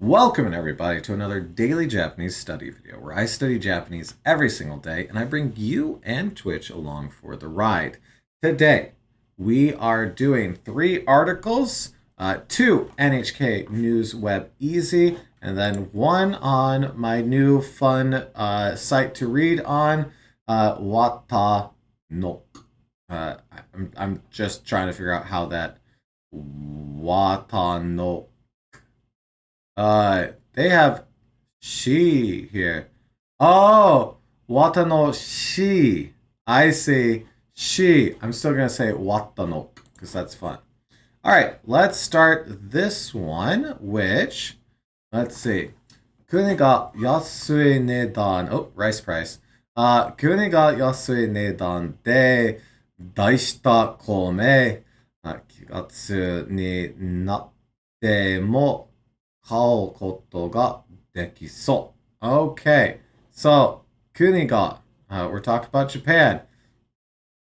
Welcome everybody to another daily Japanese study video where I study Japanese every single day and I bring you and Twitch along for the ride. Today we are doing 3 articles, 2 NHK News Web Easy, and then 1 on my new fun site to read on Wata no. I'm just trying to figure out how that Wata no they have she here. Oh, wata no she. I see she. I'm still gonna say wata no because that's fun. All right, let's start this one, which let's see. Kuni ga yasui nedan. Oh, rice price. Kuni ga yasui nedan de daishita kome 気がつになっても so. Okay, so Kuniga, we're talking about Japan.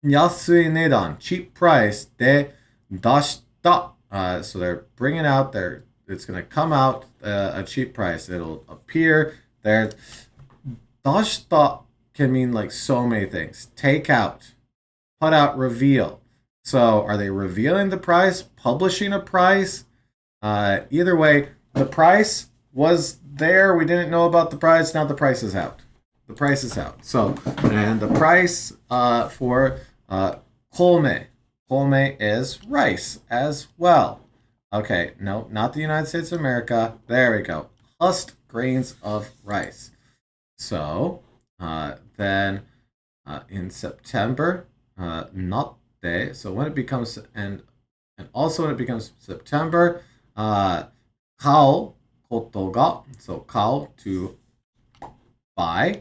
Yasui nedan, cheap price de dashita. So they're bringing out their. It's going to come out a cheap price. It'll appear there. Dashita can mean like so many things. Take out, put out, reveal. So are they revealing the price? Publishing a price? Either way, the price was there. We didn't know about the price. Now the price is out. The price is out. So, and the price for kolme. Kolme is rice as well. Okay, no, not the United States of America. There we go. Husked grains of rice. So, then in September, not day. So when it becomes, and also when it becomes September, kao koto ga, so kao to buy,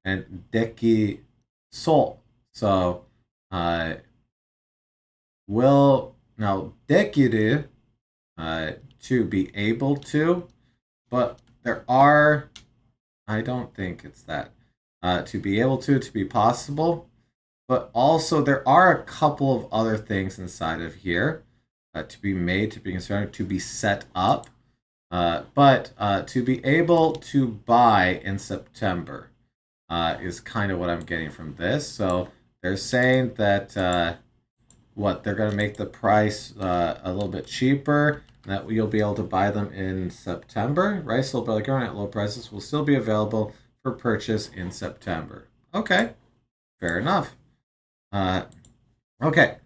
and deki so. So will now dekiru to be able to, but there are, I don't think it's that. To be able to be possible, but also there are a couple of other things inside of here to be made, to be concerned, to be set up. But to be able to buy in September is kind of what I'm getting from this. So they're saying that they're going to make the price a little bit cheaper, and that you'll be able to buy them in September. Rice sold by the government at low prices will still be available for purchase in September. Okay, fair enough. Okay.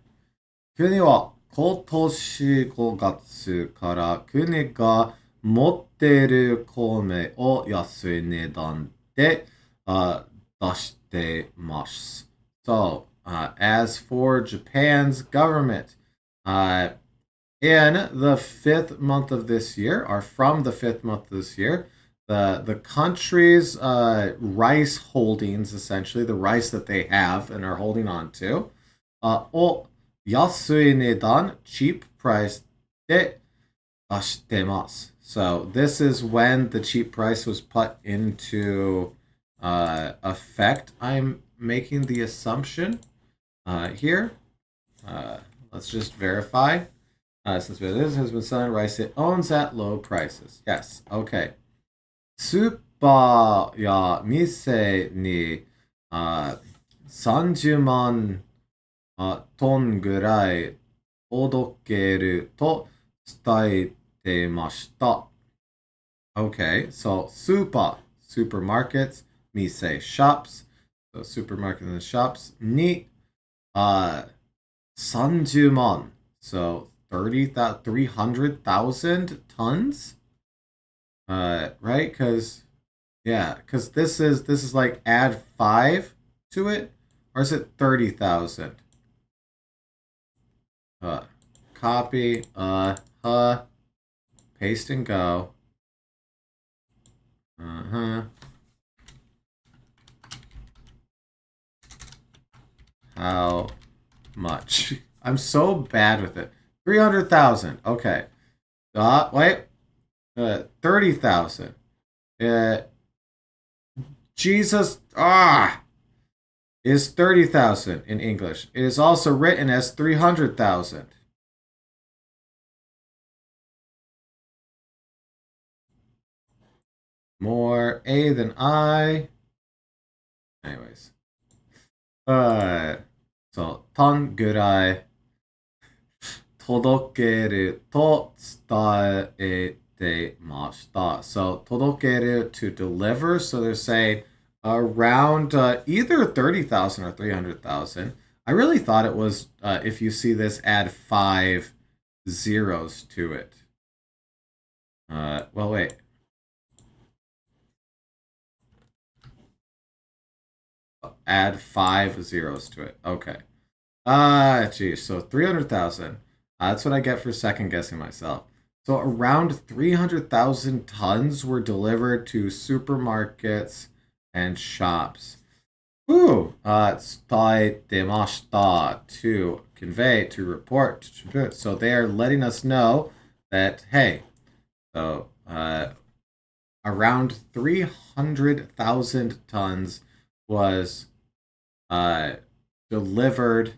国は今年5月から国が持っている米を安い値段で、出してます。So, as for Japan's government, in the 5th month of this year, or from the 5th month of this year, the country's rice holdings, essentially, the rice that they have and are holding on to, を安い値段 cheap price で出してます。So this is when the cheap price was put into effect. I'm making the assumption here. Let's just verify. Since this has been selling rice it owns at low prices. Yes, okay. スーパーや店に30万トンぐらい届けると伝えてました。Okay, so supermarkets, mise shops, so supermarkets and shops, ni 30万, so 300,000 tons? Right? Because this is like add 5 to it, or is it 30,000? Copy, paste and go. How much? I'm so bad with it. 300,000. Okay. Wait. 30,000. Jesus. Is 30,000 in English. It is also written as 300,000. more A than I. Anyways. So, ton ぐらい届けると伝えてました。So, 届ける to deliver. So they're saying around either 30,000 or 300,000. I really thought it was, if you see this, add 5 zeros to it. Well, wait. Add 5 zeros to it. Okay. Geez. So 300,000. That's what I get for second guessing myself. So around 300,000 tons were delivered to supermarkets and shops. Ooh, 伝えてました to convey, to report. So they are letting us know that, hey, so around 300,000 tons was delivered.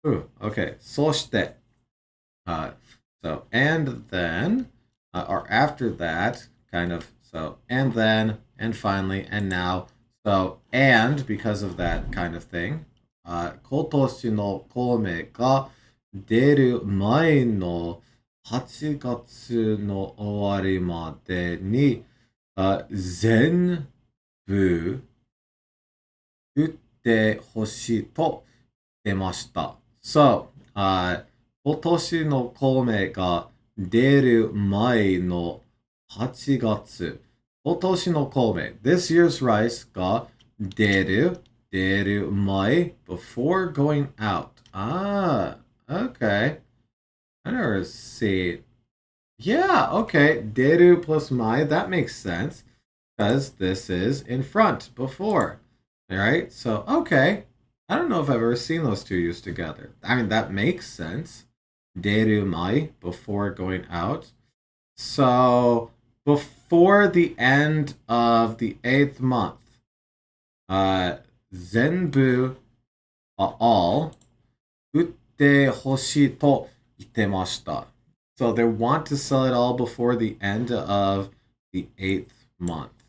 Ooh, okay. そして so and then or after that kind of so and then and finally and now so and because of that kind of thing 今年の米が出る前の8月の終わりまでに全部売ってほしいと出ました。So, 今年の米が出る前の8月。今年の米、this year's rice が出る前 before going out. Ah, okay. I never see. Yeah, okay. 出る plus my, that makes sense. Because this is in front, before. Alright, so, okay. I don't know if I've ever seen those two used together. I mean, that makes sense. Deru mai, before going out. So, before the end of the 8th month, zenbu all, utte hoshi to itemashita. So they want to sell it all before the end of the 8th month.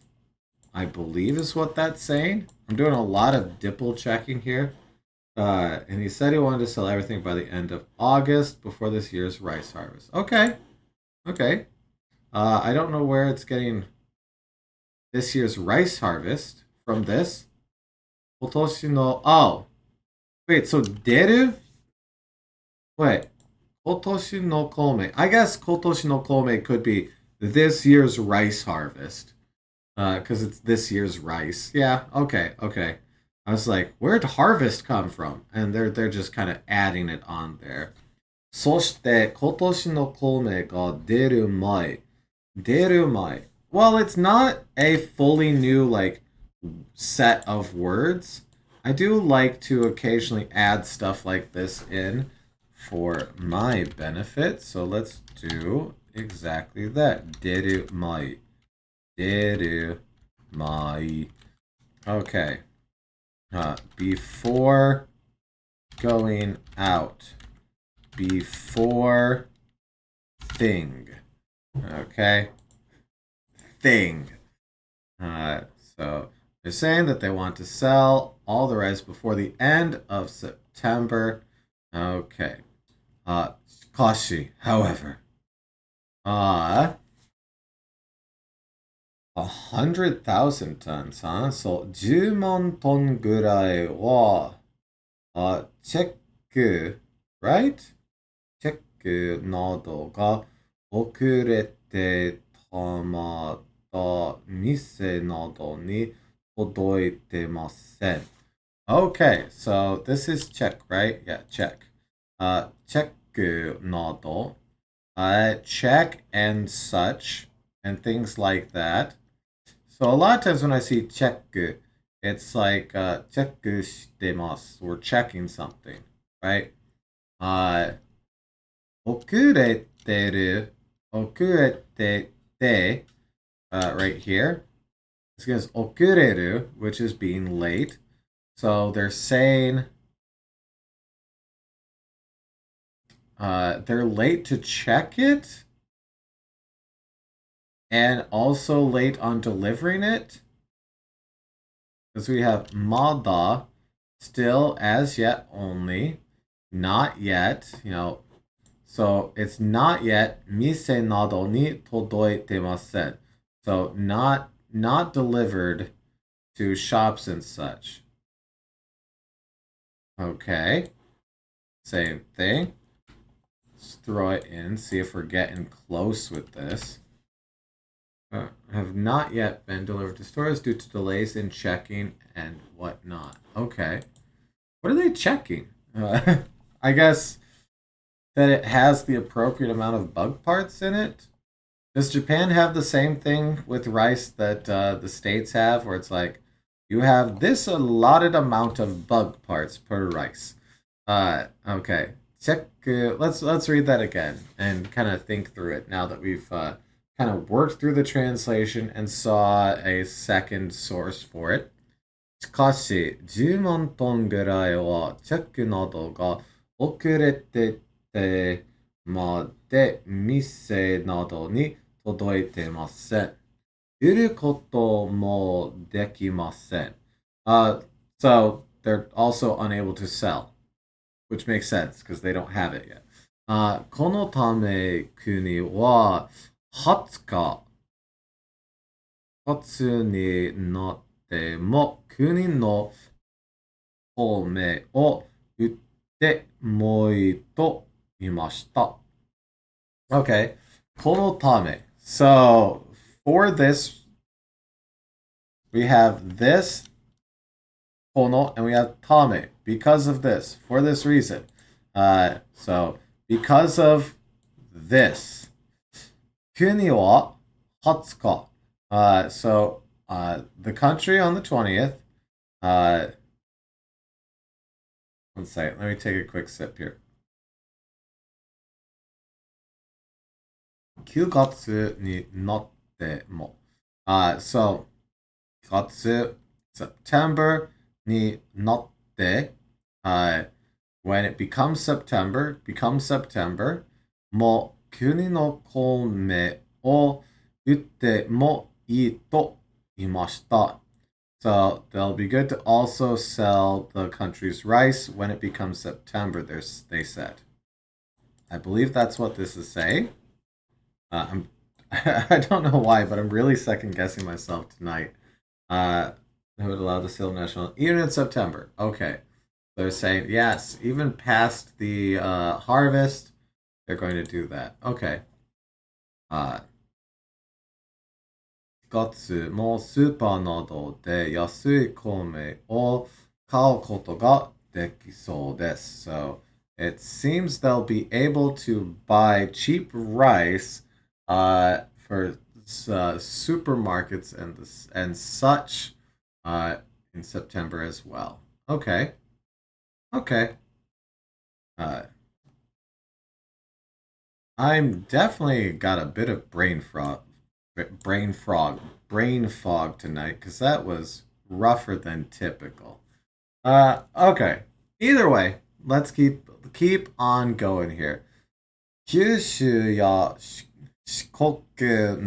I believe is what that's saying. I'm doing a lot of dipple checking here. And he said he wanted to sell everything by the end of August before this year's rice harvest. Okay. Okay. I don't know where it's getting this year's rice harvest from this. Kotoshi no... Oh. Wait, so deru? Wait. Kotoshi no kome. I guess Kotoshi no kome could be this year's rice harvest. Because it's this year's rice. Yeah, okay, okay. I was like, where'd harvest come from? And they're just kind of adding it on there. そして今年の米が出る前。出る前. Well, it's not a fully new like set of words. I do like to occasionally add stuff like this in for my benefit. So let's do exactly that. 出る前。出る前. Okay. Before going out. Before thing. Okay. Thing. So they're saying that they want to sell all the rice before the end of September. Okay. Kashi, however. 100,000 tons, huh? So 10万トンぐらいは、チェック、right? チェックなどが遅れてたまた店などに届いてません。Okay, so this is check, right? Yeah, check. Check など, check and such, and things like that. So a lot of times when I see check, it's like check してます. We're checking something, right? 遅れてる, 遅れてて, right here. This is 遅れる, which is being late. So they're saying they're late to check it. and also late on delivering it. Because we have mada, still, as yet only, not yet, so it's not yet, mise nado ni todoitemasen. So not delivered to shops and such. Okay. Same thing. Let's throw it in, see if we're getting close with this. Have not yet been delivered to stores due to delays in checking and whatnot. Okay. What are they checking? I guess that it has the appropriate amount of bug parts in it. Does Japan have the same thing with rice that the states have, where it's like you have this allotted amount of bug parts per rice? Okay. Check. Let's read that again and kind of think through it now that we've kind of worked through the translation and saw a second source for it. しかし、10万トンぐらいはチェックなどが遅れててまで店などに届いてません。売ることもできません。So they're also unable to sell, which makes sense because they don't have it yet. このため国は20日、初になっても国の米を売ってもいいと言いました。Okay. このため. So, for this, we have this, この, and we have ため. Because of this. For this reason. So, because of this. 国は20日. So, the country on the 20th. One second. Let me take a quick sip here. 9月になっても. So, 9月, September になって, when it becomes September, もう国の米を売ってもいいと言いました. So, they'll be good to also sell the country's rice when it becomes September, they said. I believe that's what this is saying. I don't know why, but I'm really second guessing myself tonight. They would allow the sale of national even in September. Okay. They're saying, yes, even past the harvest, they're going to do that. Okay. 月もスーパーなどで安い米を買うことができそうです。So, it seems they'll be able to buy cheap rice for supermarkets and such in September as well. Okay. I'm definitely got a bit of brain fog tonight because that was rougher than typical. Okay. Either way, let's keep on going here. 九州や四国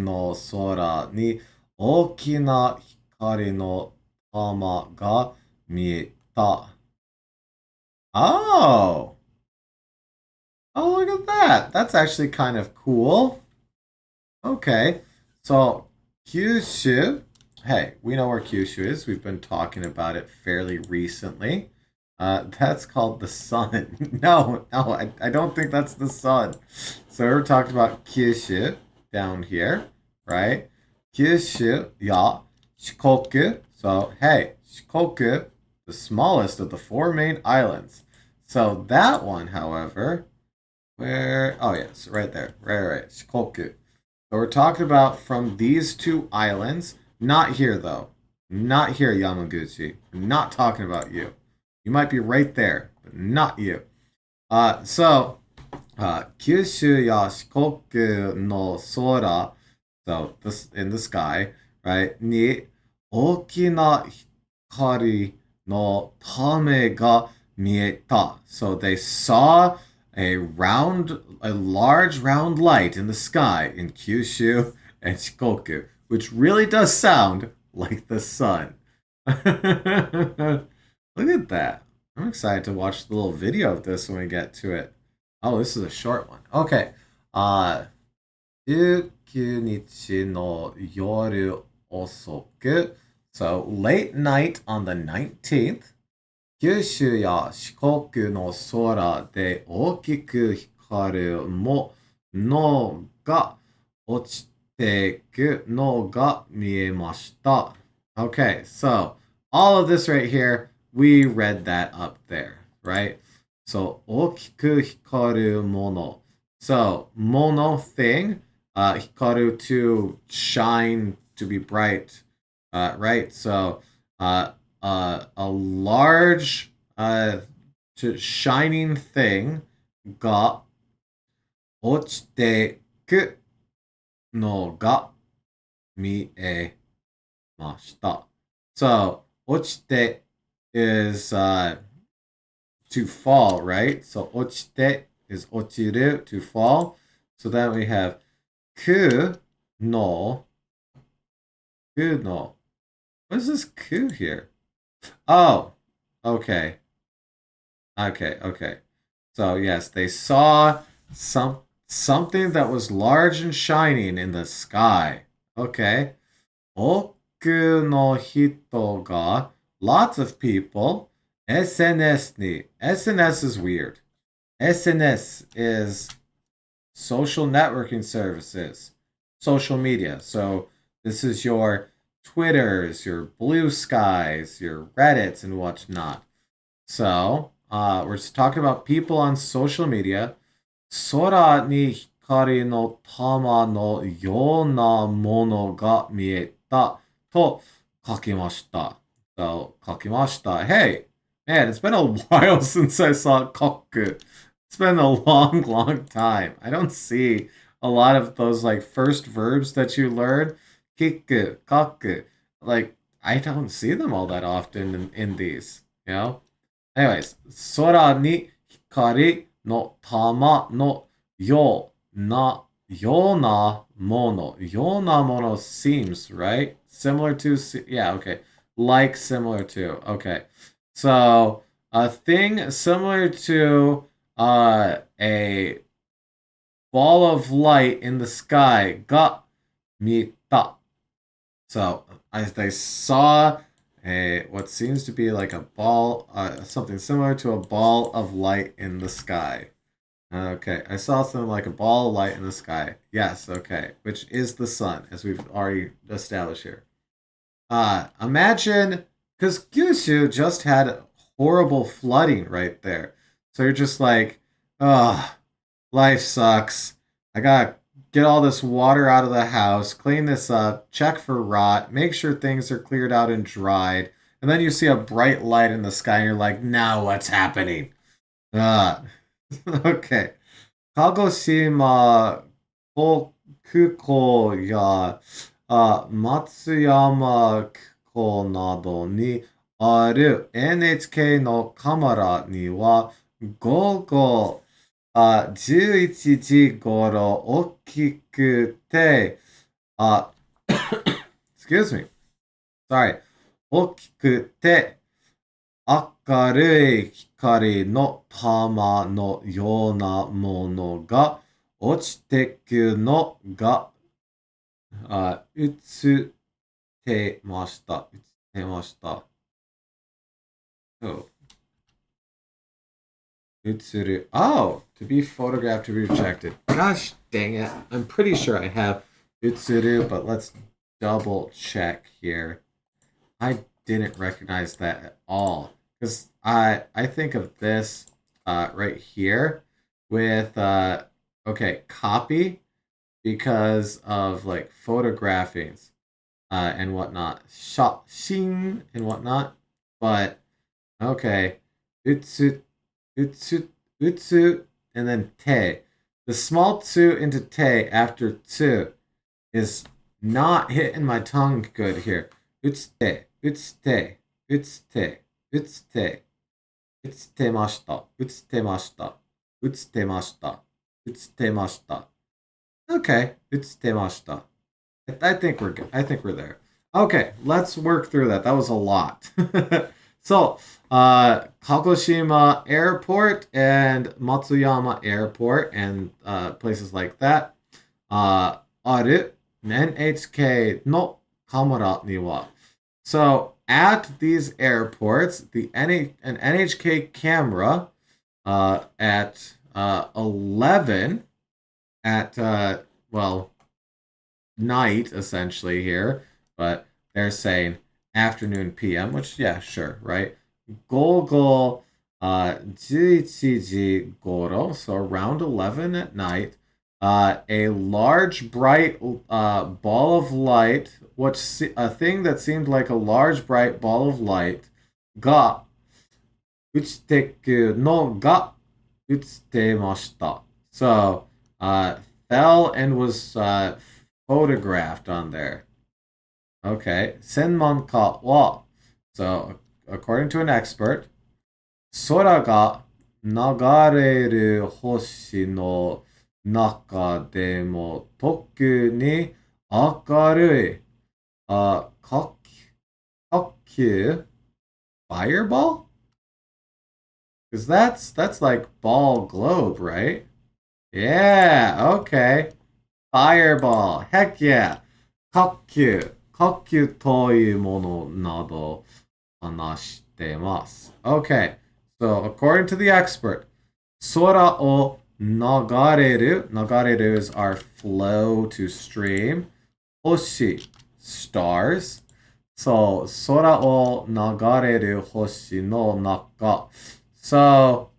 の空に大きな光の玉が見えた. Oh, look at that. That's actually kind of cool. Okay. So, Kyushu. Hey, we know where Kyushu is. We've been talking about it fairly recently. That's called the sun. No, I don't think that's the sun. So we're talking about Kyushu down here, right? Kyushu ya Shikoku. So, hey, Shikoku, the smallest of the four main islands. So that one, however, oh yes, right there. Right. Shikoku. So we're talking about from these two islands. Not here, though. Not here, Yamaguchi. I'm not talking about you. You might be right there, but not you. So, Kyushu ya Shikoku no sora. So, this in the sky, right? Ni okina hikari no tame ga mieta. So they saw a large round light in the sky in Kyushu, and shikoku, which really does sound like the sun. Look at that. I'm excited to watch the little video of this when we get to it. Oh, this is a short one. Okay. 19日の夜遅く. So, late night on the 19th. 九州や四国の空で大きく光るものが落ちていくのが見えました. Okay, so all of this right here, we read that up there, right? So, 大きく光るもの. So, mono thing, hikaru to shine, to be bright, right? So, a large, shining thing が落ちてくのが見えました. So, 落ちて is to fall, right? So, 落ちて is 落ちる, to fall. So then we have くの. What is this ku here? Oh, okay. Okay. So yes, they saw something that was large and shining in the sky. Okay. Oku no hito ga, lots of people. SNS ni. SNS is weird. SNS is social networking services, social media. So this is your Twitters, your Blue Skies, your Reddits, and whatnot. So, we're just talking about people on social media. Sora ni hikari no tama no yona mono ga mieta to kakimashita. So, kakimashita. Hey, man, it's been a while since I saw koku. It's been a long time. I don't see a lot of those like first verbs that you learn. Kiku, kaku. Like, I don't see them all that often in these, you know? Anyways, sora ni hikari no tama no yona mono. Yona mono seems, right? Similar to, yeah, okay. Like, similar to, okay. So, a thing similar to a ball of light in the sky ga mita. So they saw what seems to be like a ball, something similar to a ball of light in the sky. Okay, I saw something like a ball of light in the sky. Yes, okay, which is the sun, as we've already established here. Imagine, because Kyushu just had horrible flooding right there. So you're just like, oh, life sucks. I gotta get all this water out of the house, clean this up, check for rot, make sure things are cleared out and dried. And then you see a bright light in the sky and you're like, now what's happening? Okay. Kagoshima Kokuko ya Matsuyama Kuko nado ni aru NHK no kamera ni wa gogo 11時頃大きくて、excuse me, sorry, 大きくて明るい光の玉のようなものが落ちてくのが映ってました。Oh. Utsuru. Oh, to be photographed, to be rejected. Gosh dang it. I'm pretty sure I have Utsuru, but let's double check here. I didn't recognize that at all. Because I think of this right here with, okay, copy because of like photographings and whatnot. Shing and whatnot. But, okay. Utsu, and then te. The small tsu into te after tsu is not hitting my tongue good here. Utsute, utsute, utsute, utsute, utsutemashita, utsutemashita, utsutemashita, utsutemashita. Okay, utsutemashita. I think we're good. I think we're there. Okay, let's work through that. That was a lot. So, Kagoshima Airport and Matsuyama Airport and places like that. ある NHK の camera には. So, at these airports, an NHK camera at 11 at, well, night essentially here, but they're saying afternoon PM, which yeah, sure, right? Gogo 11時頃, so around 11 at night, a large bright ball of light, a thing that seemed like a large bright ball of light, ga 落ちてくのが映ってました. So, fell and was photographed on there. Okay. Senmanka wa. So, according to an expert, 空が流れる星の中でも特に明るい、火球 fireball? Because that's like ball globe, right? Yeah, okay. Fireball. Heck yeah. 火球。火球というものなど話してます。Okay. So, according to the expert, 空を流れる. 流れる is our flow to stream. 星 stars. So, 空を流れる星の中. So,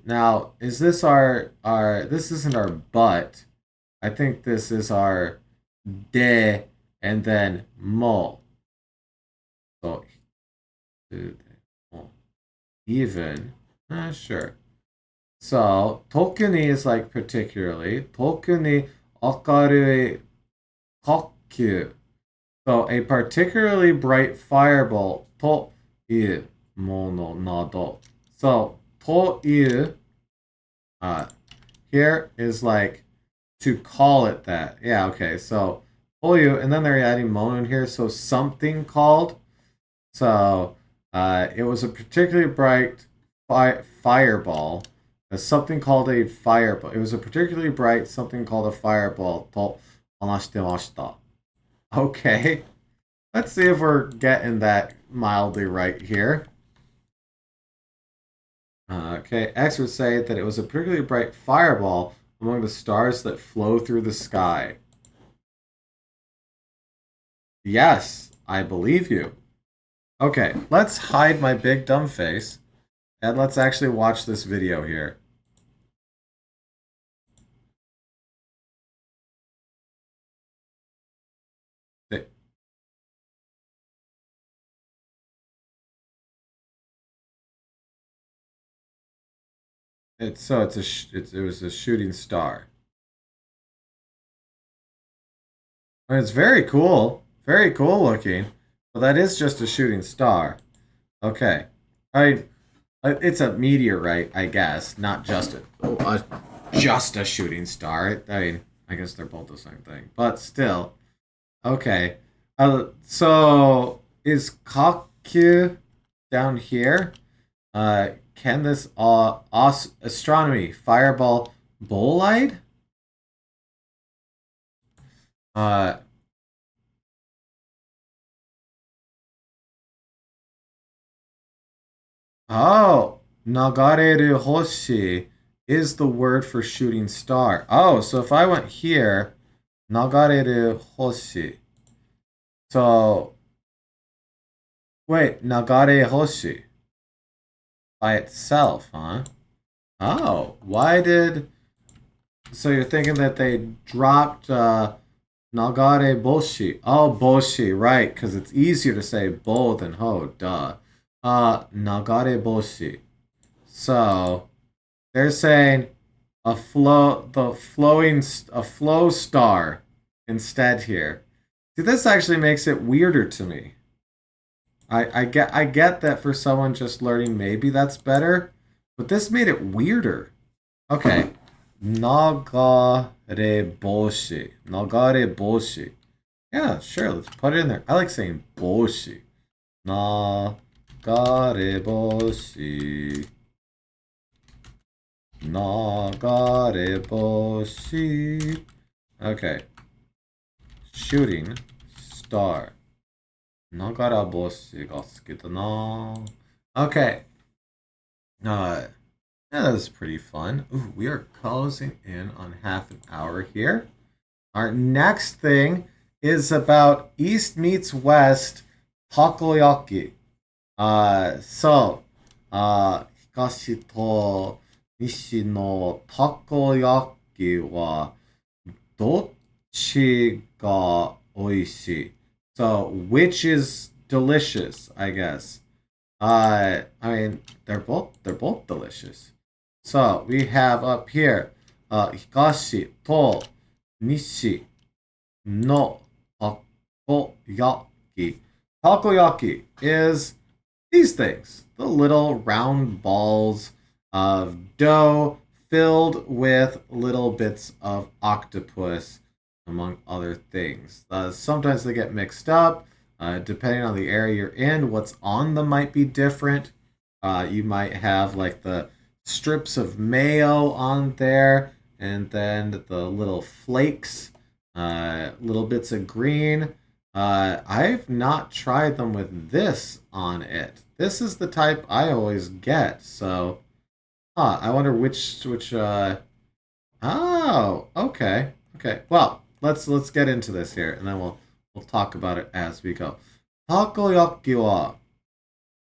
now, is this this isn't our but. I think this is our de and then mo. So, even, sure. So, tokuni is like particularly. Tokuni akarui kokyu. So, a particularly bright fireball to iu mono nado. So, to iu here is like to call it that. Yeah, okay. So, toyu, and then they're adding mono in here. So, something called. So, it was a particularly bright fireball. Something called a fireball. It was a particularly bright something called a fireball. To hanashite Okay. Let's see if we're getting that mildly right here. Okay, X would say that it was a particularly bright fireball among the stars that flow through the sky. Yes, I believe you. Okay, let's hide my big dumb face, and let's actually watch this video here. It was a shooting star. I mean, it's very cool looking, but that is just a shooting star. Okay, it's a meteorite, I guess, not just a shooting star. I mean, I guess they're both the same thing, but still. Okay, so is Kakyu down here? Can this astronomy fireball bolide? Oh, nagareru hoshi is the word for shooting star. Oh, so if I went here, nagareru hoshi. So, wait, nagare hoshi by itself, huh? Oh, why did... So you're thinking that they dropped nagare boshi. Oh, boshi, right, because it's easier to say bo than ho, duh. Nagare boshi. So, they're saying a flow star instead here. See, this actually makes it weirder to me. I get that for someone just learning, maybe that's better, but this made it weirder. Okay, Nagareboshi. Nagareboshi. Yeah, sure, let's put it in there. I like saying boshi. Nagareboshi. Nagareboshi. Okay. Shooting star. Nagaraboshi ga suki da na. Okay. Yeah, that's pretty fun. Ooh, we are closing in on half an hour here. Our next thing is about East meets West takoyaki. So, 東と西のたこ焼きはどっちが美味しい? So, which is delicious, I guess. I mean, they're both delicious. So we have up here, Hikashi to Nishi no takoyaki. Takoyaki is these things, the little round balls of dough filled with little bits of octopus, among other things. Sometimes they get mixed up. Depending on the area you're in, what's on them might be different. You might have like the strips of mayo on there, and then the little flakes, little bits of green. I've not tried them with this on it. This is the type I always get. So, I wonder which. Oh, okay, okay. Well, let's get into this here, and then we'll talk about it as we go. Takoyaki wa.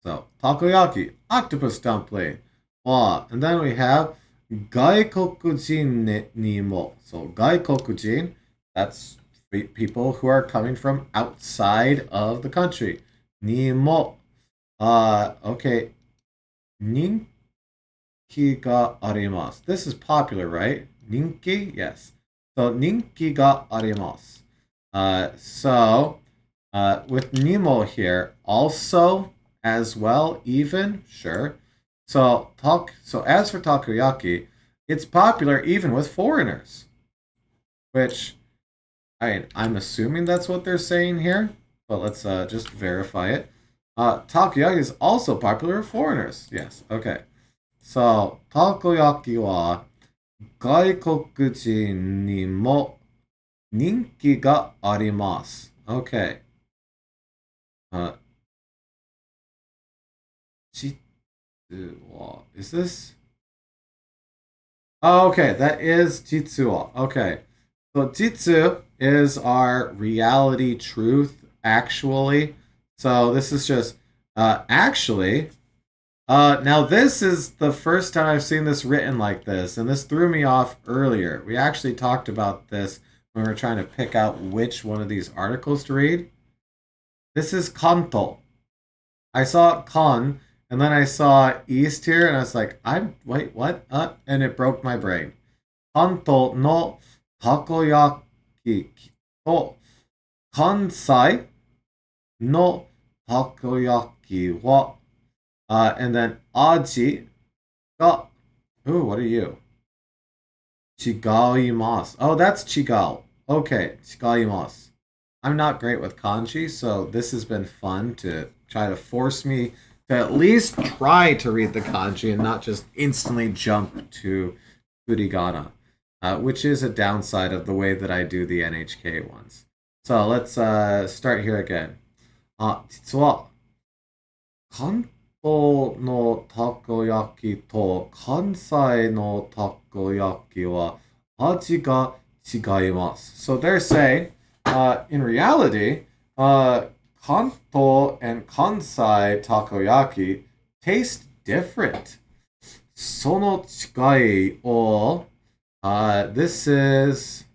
So takoyaki, octopus dumpling. Wa, and then we have gaikokujin ni mo. So gaikokujin, that's people who are coming from outside of the country. Ni mo. Okay. Ninki ga arimasu. This is popular, right? Ninki? Yes. So ninki ga arimasu. With Nemo here, also as well, even, sure. So as for takoyaki, it's popular even with foreigners, which I'm assuming that's what they're saying here, but let's just verify it. Takoyaki is also popular with foreigners. Yes, okay. So takoyaki wa gaikokujin ni mo ninki ga arimasu. Okay. Jitsuwa. Is this? Oh, okay, that is Jitsuwa. Okay. So Jitsu is our reality truth, actually. So this is just actually. Now this is the first time I've seen this written like this, and this threw me off earlier. We actually talked about this when we were trying to pick out which one of these articles to read. This is Kanto. I saw Kan, and then I saw East here, and I was like, wait, what? And it broke my brain. Kanto no takoyaki to Kansai no takoyaki wa. And then aji ga. Ooh, what are you? Chigaimasu. Oh, that's chigao. Okay, chigaimasu. I'm not great with kanji, so this has been fun to try to force me to at least try to read the kanji and not just instantly jump to furigana, which is a downside of the way that I do the NHK ones. So let's start here again. 実は関東のたこ焼きと関西のたこ焼きは味が違います。So they're saying, in reality, Kanto and Kansai takoyaki taste different. その違いを this is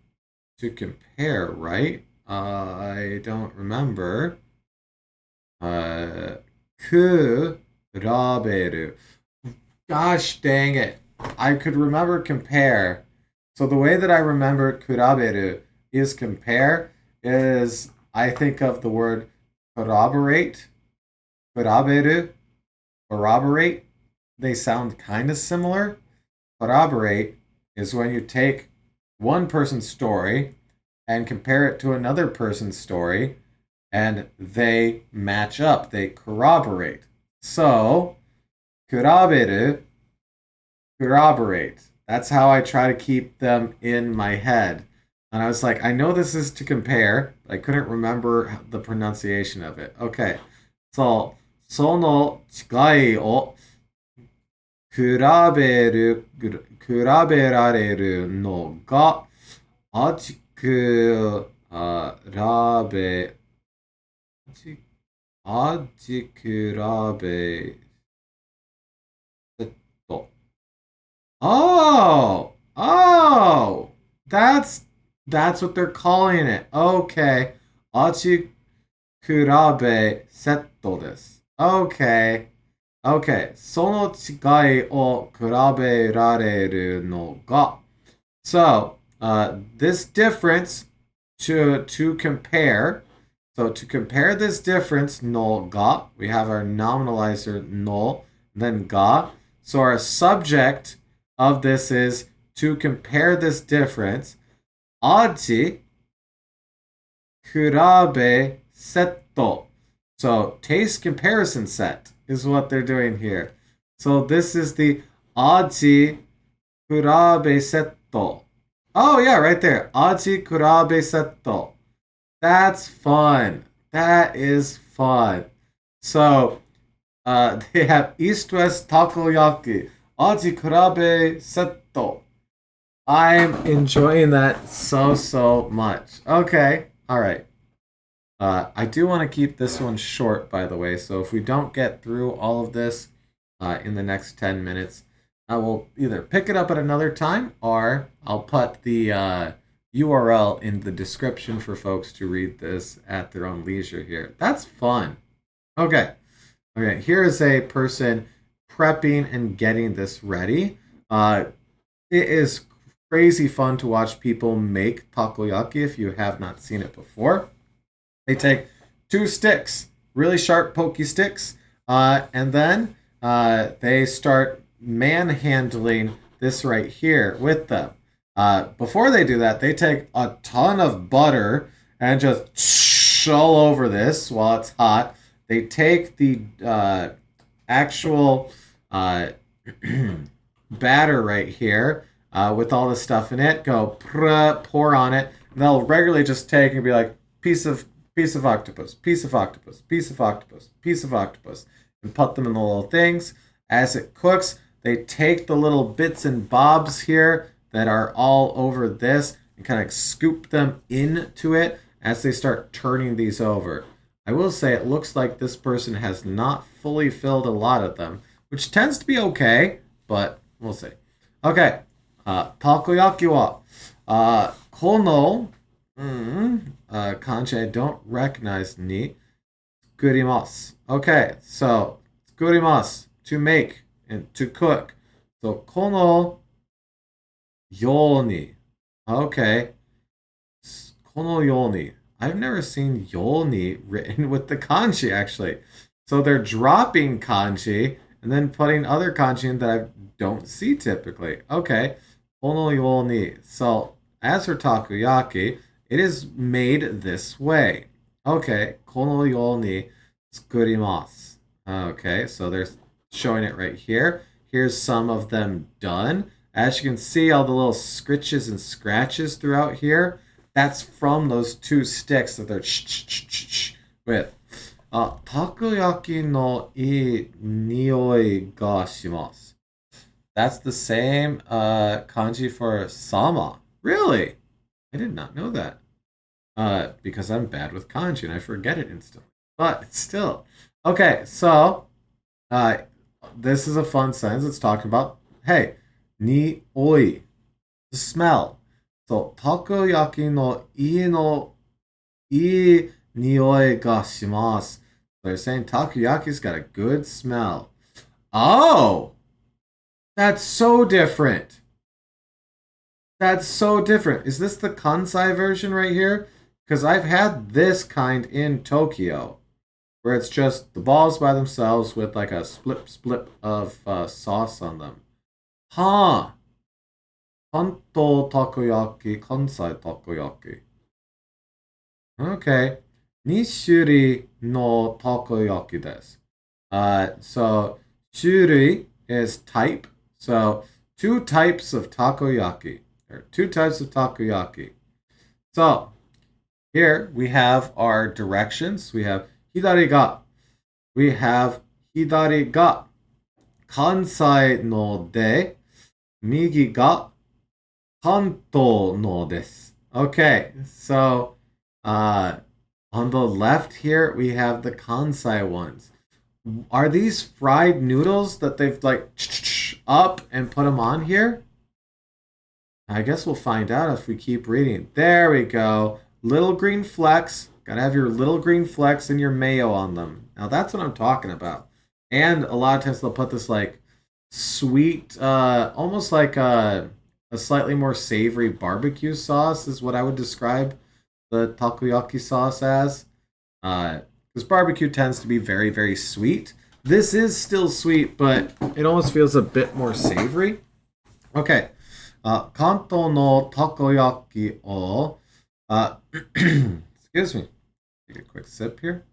to compare, right? I don't remember. 比べる. Gosh dang it. I could remember compare. So the way that I remember 比べる is compare is I think of the word corroborate. 比べる, corroborate. They sound kind of similar. Corroborate is when you take one person's story and compare it to another person's story, and they match up, they corroborate. So, 比べる, corroborate. That's how I try to keep them in my head. And I was like, I know this is to compare, but I couldn't remember the pronunciation of it. Okay. So, その違いを比べられるのが、味比べ、oh, that's what they're calling it. Okay. 味比べセットです. Okay. Okay. その違いを比べられるのが. So, this difference to compare. So to compare this difference, no ga, we have our nominalizer no, then ga. So our subject of this is to compare this difference. Aji kurabe setto. So taste comparison set is what they're doing here. So this is the aji kurabe setto. Oh yeah, right there. Aji kurabe setto. That's fun. That is fun. So they have East-West Takoyaki. Aji kurabe setto. I'm enjoying that so much. Okay. All right. I do want to keep this one short, by the way. So if we don't get through all of this in the next 10 minutes, I will either pick it up at another time or I'll put the URL in the description for folks to read this at their own leisure here. That's fun. Okay. Okay. Here is a person prepping and getting this ready. It is crazy fun to watch people make takoyaki if you have not seen it before. They take 2 sticks, really sharp, pokey sticks, and then they start manhandling this right here with them. Before they do that, they take a ton of butter and just all over this while it's hot. They take the actual batter right here with all the stuff in it, go pour on it, and they'll regularly just take and be like, piece of octopus, piece of octopus, piece of octopus, piece of octopus, and put them in the little things. As it cooks, they take the little bits and bobs here that are all over this and kind of scoop them into it as they start turning these over. I will say it looks like this person has not fully filled a lot of them, which tends to be okay, but we'll see. Okay, takoyaki wa kono kanji I don't recognize ni tsukurimasu. Okay, so tsukurimasu, to make and to cook. So kono yoni. Okay. Kono yoni. I've never seen yoni written with the kanji actually. So they're dropping kanji and then putting other kanji in that I don't see typically. Okay. Kono yoni. So as for takoyaki, it is made this way. Okay. Kono yoni tsukurimasu. Okay, so they're showing it right here. Here's some of them done. As you can see, all the little scritches and scratches throughout here, that's from those 2 sticks that they're with. Takoyaki no ii nioi ga shimasu. That's the same kanji for sama. Really? I did not know that. Because I'm bad with kanji and I forget it instantly. But still. Okay, so this is a fun sentence. It's talking about, hey, ni oi, the smell. So takoyaki no ii nioi ga shimasu. They're saying takoyaki's got a good smell. Oh, that's so different. That's so different. Is this the Kansai version right here? Because I've had this kind in Tokyo, where it's just the balls by themselves with like a splip of sauce on them. Huh. Kanto takoyaki, Kansai takoyaki. Okay. 2種類 no takoyaki desu. So 種類 is type. So two types of takoyaki. There are two types of takoyaki. So here we have our directions. We have hidari ga. We have hidari ga Kansai no de, migi ga Kanto no desu. Okay, so on the left here we have the Kansai ones. Are these fried noodles that they've like up and put them on here? I guess we'll find out if we keep reading. There we go. Little green flecks. Gotta have your little green flecks and your mayo on them. Now that's what I'm talking about. And a lot of times they'll put this like sweet, almost like a slightly more savory barbecue sauce is what I would describe the takoyaki sauce as. Because barbecue tends to be very, very sweet. This is still sweet, but it almost feels a bit more savory. Okay. Kanto no takoyaki o. Excuse me. Take a quick sip here.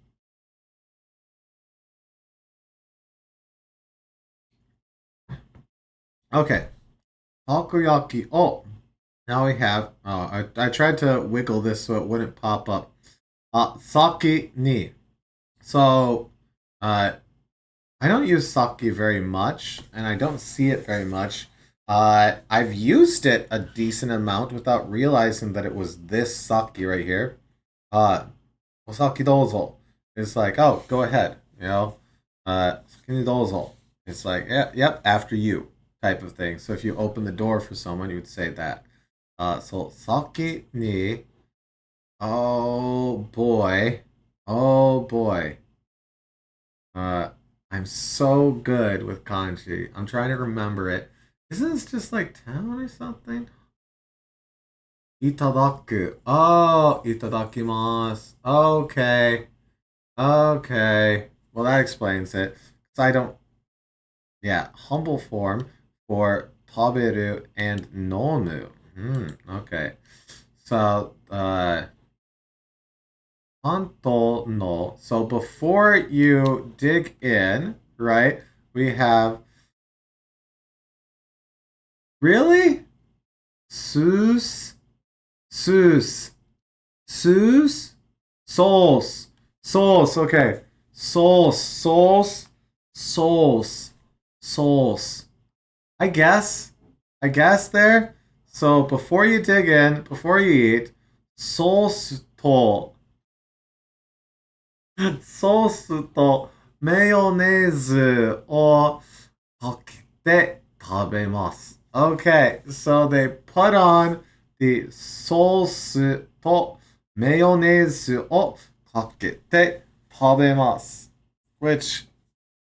Okay. Takoyaki o. Now we have. I tried to wiggle this so it wouldn't pop up. Sake ni. So, I don't use sake very much, and I don't see it very much. I've used it a decent amount without realizing that it was this sake right here. Osaki dozo. It's like, oh, go ahead, you know. Saki dozo. It's like, yeah, yep, after you type of thing. So if you open the door for someone, you would say that. So sake ni. Oh boy. Oh boy. Uh, I'm so good with kanji. I'm trying to remember it. Isn't this just like town or something? Itadaku. Oh, itadakimasu. Okay. Okay. Well, that explains it. 'Cause I don't. Yeah, humble form for taberu and nomu. Okay. So, Kanto no. So before you dig in, right, we have. Really? Seuss? Seuss. Seuss? Sauce. Sauce, okay. Sauce. Sauce. Sauce. Sauce. I guess. I guess there. So before you dig in, before you eat, sauce to ソースとマヨネーズをかけて食べます。Okay, so they put on the ソースとマヨネーズをかけて食べます。Which,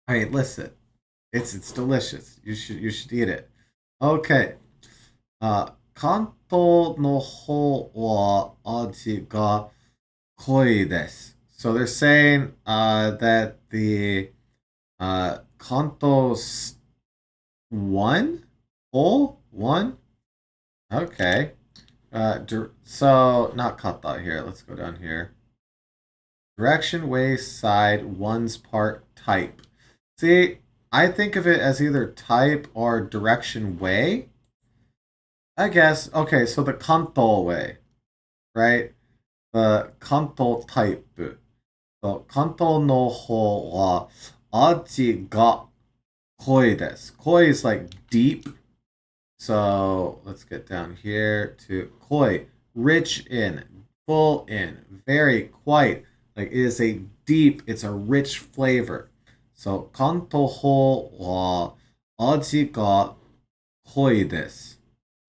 I mean, listen, it's delicious. You should eat it. Okay. 関東の方は味が濃いです。So they're saying that the Kanto's one? Whole? One? Okay. So, not kata here. Let's go down here. Direction, way, side, one's part, type. See, I think of it as either type or direction way. I guess. Okay, so the Kanto way, right? The Kanto type. So, 関東の方は味が濃いです。Koi is like deep. So let's get down here to koi. Rich in, full in, very quite. Like it is a deep, it's a rich flavor. So 関東方は味が濃いです.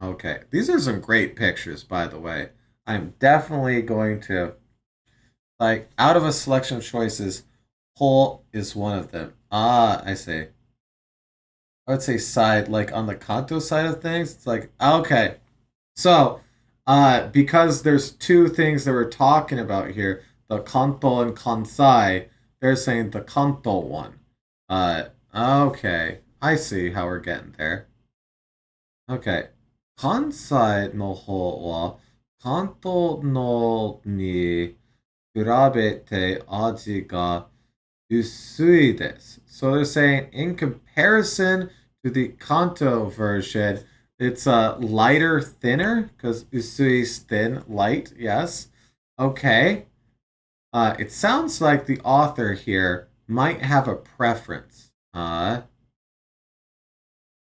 Okay, these are some great pictures, by the way. I'm definitely going to like, out of a selection of choices, whole is one of them. Ah, I see. I would say side, like on the Kanto side of things. It's like, okay. So, because there's two things that we're talking about here, the Kanto and Kansai, they're saying the Kanto one. Okay. I see how we're getting there. Okay. 関西の方は関東のに比べて味が薄いです。So they're saying in comparison to the Kanto version, it's lighter, thinner, because usui is thin, light, yes. Okay. It sounds like the author here might have a preference.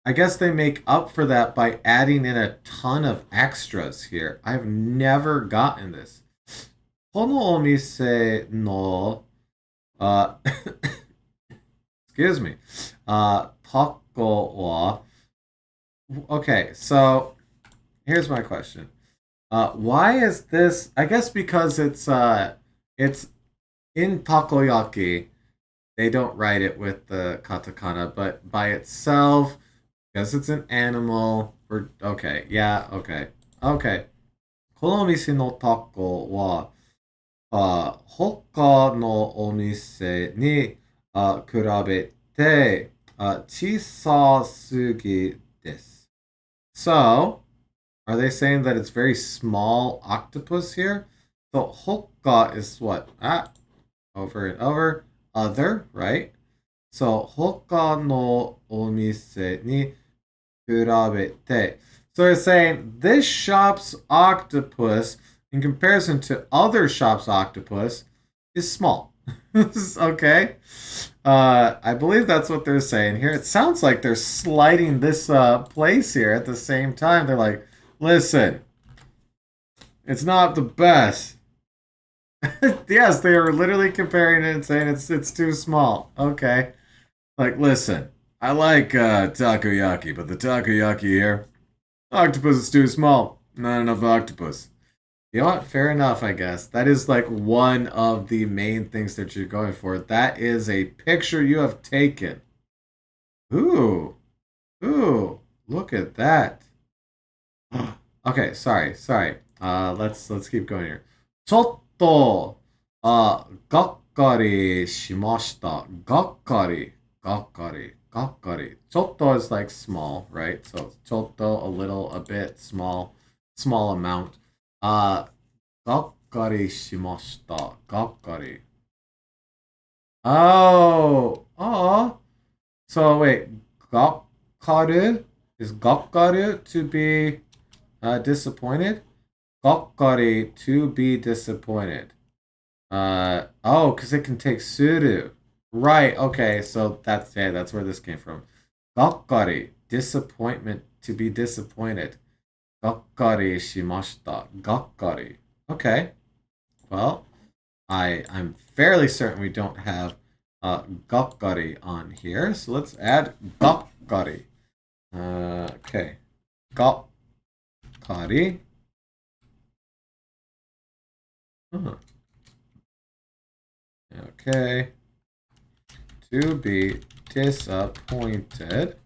I guess they make up for that by adding in a ton of extras here. I've never gotten this. このお店の excuse me. Taco wa. Okay, so here's my question. Why is this? I guess because it's in takoyaki. They don't write it with the katakana, but by itself, because it's an animal. We're okay. Yeah. Okay. Okay. このお店のタコは他のお店に比べて小さすぎです。So, are they saying that it's very small octopus here? So, hokka is what? Over and over. Other, right? So, 他のお店に比べて. So they're saying this shop's octopus, in comparison to other shops' octopus, is small. Okay. I believe that's what they're saying here. It sounds like they're sliding this place here at the same time. They're like, listen, it's not the best. Yes, they are literally comparing it and saying it's too small. Okay. Like, listen, I like takoyaki, but the takoyaki here, octopus is too small. Not enough octopus. You know what? Fair enough, I guess. That is like one of the main things that you're going for. That is a picture you have taken. Ooh. Ooh. Look at that. Okay, sorry. Let's keep going here. ちょっと、がっかりしました。がっかり。ちょっと is like small, right? So ちょっと a little, a bit, small amount. がっかりしました。がっかり. Oh. So wait, がっかる is がっかる to be disappointed? がっかり to be disappointed. Because it can take suru. Right, okay, so that's where this came from. Gakkari, disappointment, to be disappointed. Gakkari shimashita. Gakkari. Okay. Well, I'm fairly certain we don't have gakkari on here, so let's add gakkari. Okay. Gakkari. Okay. To be disappointed.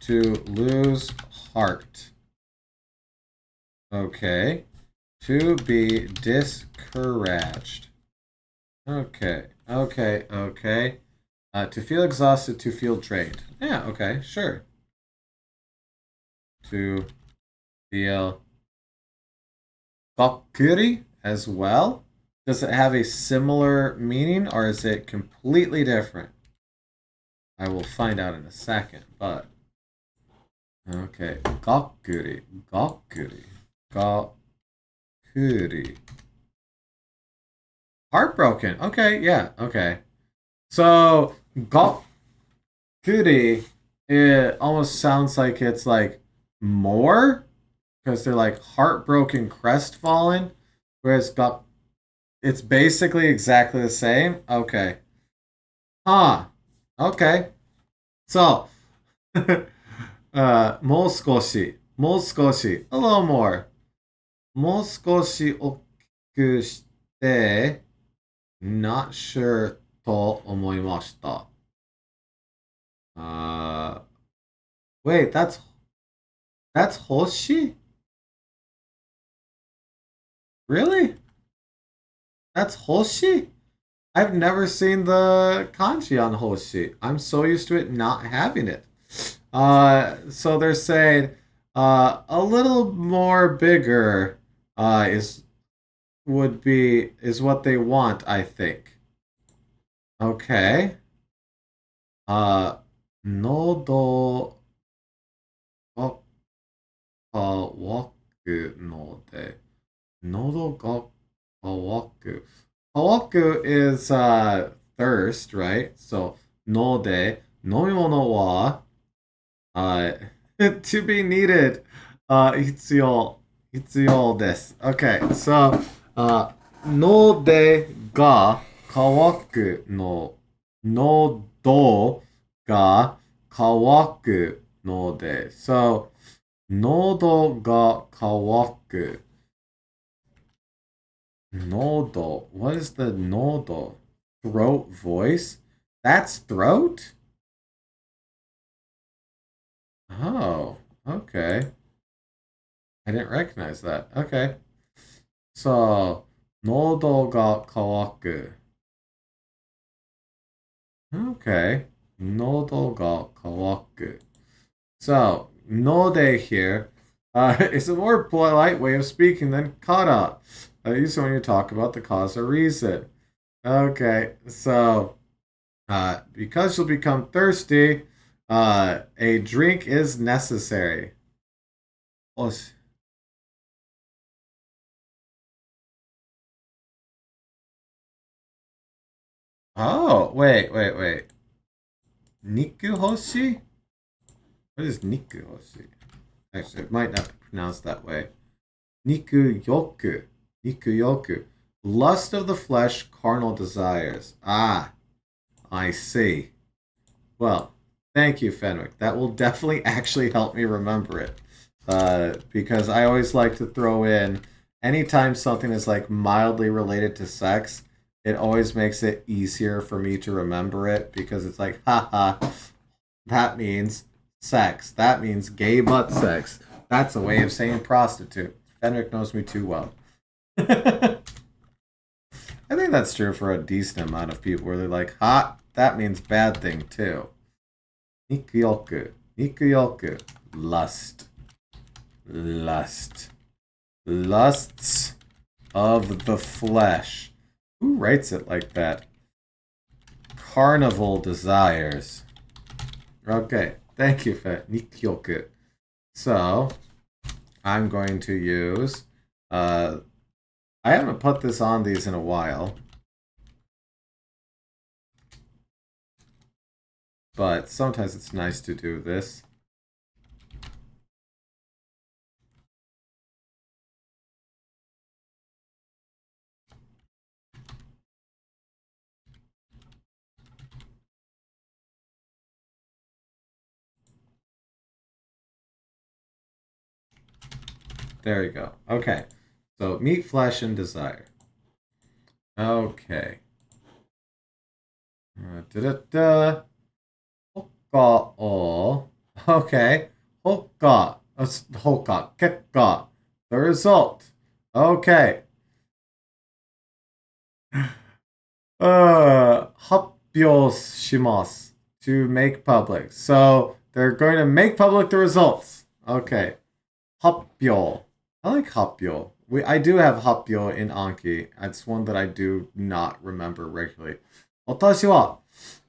To lose heart. Okay. To be discouraged. Okay. To feel exhausted, to feel drained. Yeah, okay, sure. To feel gakkuri as well. Does it have a similar meaning or is it completely different? I will find out in a second, but okay. Gakkuri. Heartbroken. Okay, yeah, okay. So gakkuri, it almost sounds like it's like more because they're like heartbroken, crestfallen, whereas it's basically exactly the same. Okay. Okay. So, もう少し、a little more. もう少し大きくして、not sure と思いました。Wait, that's Hoshi? Really? That's Hoshi? I've never seen the kanji on Hoshi. I'm so used to it not having it. So they're saying a little more bigger is what they want, I think. Okay. Uh, Nodo ga kawaku no de. Nodo ga kawaku. Kawaku is thirst, right? So no de nomimono wa uh to be needed. 必要です。Okay, so no de ga kawaku no nodo ga kawaku no de. So nodo ga kawaku. Nodo. What is the nodo? Throat voice? That's throat? Oh, okay. I didn't recognize that. Okay. So, 喉が渇く. Okay. 喉が渇く. So, node here is a more polite way of speaking than kara. Used when you talk about the cause or reason. Okay, so because you'll become thirsty, a drink is necessary. Oh, wait. Niku hoshi? What is Niku hoshi? Actually, it might not be pronounced that way. Niku yoku. Niku yoku. Lust of the flesh, carnal desires. Ah, I see. Well, thank you, Fenwick. That will definitely actually help me remember it. Because I always like to throw in anytime something is like mildly related to sex, it always makes it easier for me to remember it because it's like, haha, that means sex. That means gay butt sex. That's a way of saying prostitute. Fenwick knows me too well. I think that's true for a decent amount of people where they're like, hot, that means bad thing too. Nikyoku. Nikyoku. Lust. Lust. Lusts of the flesh. Who writes it like that? Carnival desires. Okay, thank you for Nikyoku. So, I'm going to use... I haven't put this on these in a while. But sometimes it's nice to do this. There you go. Okay. So, meat, flesh, and desire. Okay. Da-da-da. Hokka o. Okay. Hokka. Hokka. Kekka. The result. Okay. 発表します. To make public. So, they're going to make public the results. Okay. 発表. I like 発表. I do have 発表 in Anki. It's one that I do not remember regularly. 私は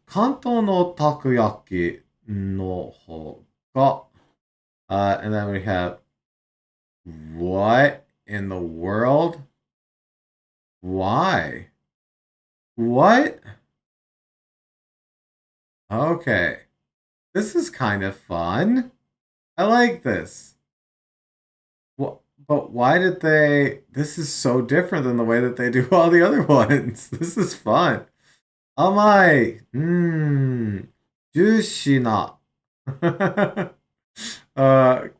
関東のたこ焼きの方が and then we have what in the world? Why? What? Okay. This is kind of fun. I like this. What? But why did they... This is so different than the way that they do all the other ones. This is fun. 甘い。ジューシーな。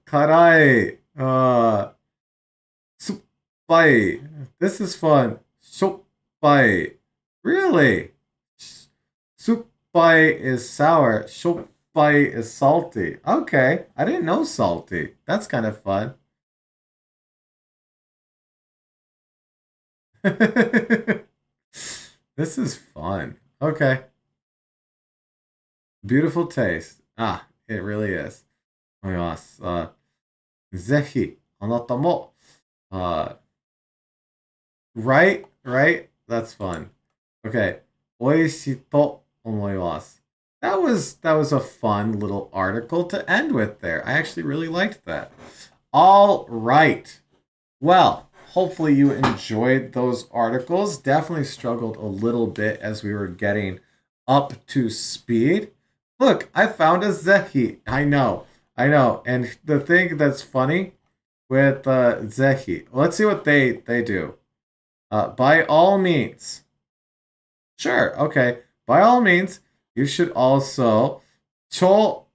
辛い。酸っぱい. This is fun. しょっぱい. Really? 酸っぱい is sour. しょっぱい is salty. Okay. I didn't know salty. That's kind of fun. This is fun. Okay. Beautiful taste. Ah, It really is. 思います。ぜひ、あなたも、right? Right? That's fun. Okay. 美味しいと思います. That was a fun little article to end with there. I actually really liked that. All right. Well, hopefully you enjoyed those articles. Definitely struggled a little bit as we were getting up to speed. Look, I found a Zehi. I know. I know. And the thing that's funny with Zehi, let's see what they do. By all means. Sure, okay. By all means, you should also 挑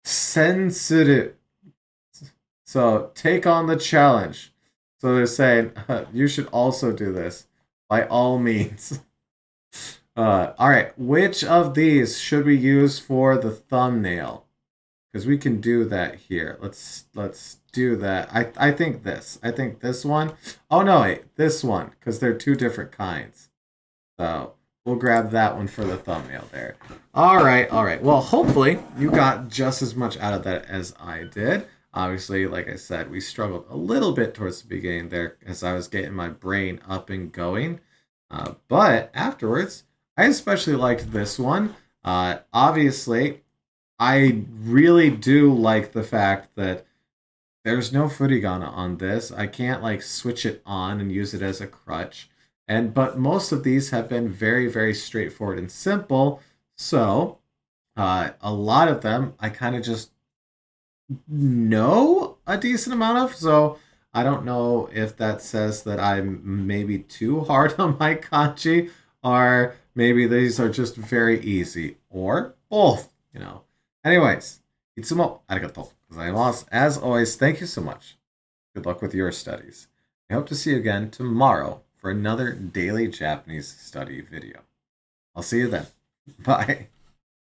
戦する. So take on the challenge. So they're saying you should also do this by all means. All right, which of these should we use for the thumbnail? Because we can do that here. Let's do that. I think this. I think this one. Oh no, wait, this one, because they're two different kinds. So we'll grab that one for the thumbnail there. All right, all right. Well, hopefully you got just as much out of that as I did. Obviously, like I said, we struggled a little bit towards the beginning there as I was getting my brain up and going. But afterwards, I especially liked this one. Obviously, I really do like the fact that there's no furigana on this. I can't like switch it on and use it as a crutch. But most of these have been very, very straightforward and simple. So a lot of them I kind of just know a decent amount of. So I don't know if that says that I'm maybe too hard on my kanji, or maybe these are just very easy, or both, you know. Anyways, いつもありがとうございます. As always, thank you so much. Good luck with your studies. I hope to see you again tomorrow for another daily Japanese study video. I'll see you then. Bye.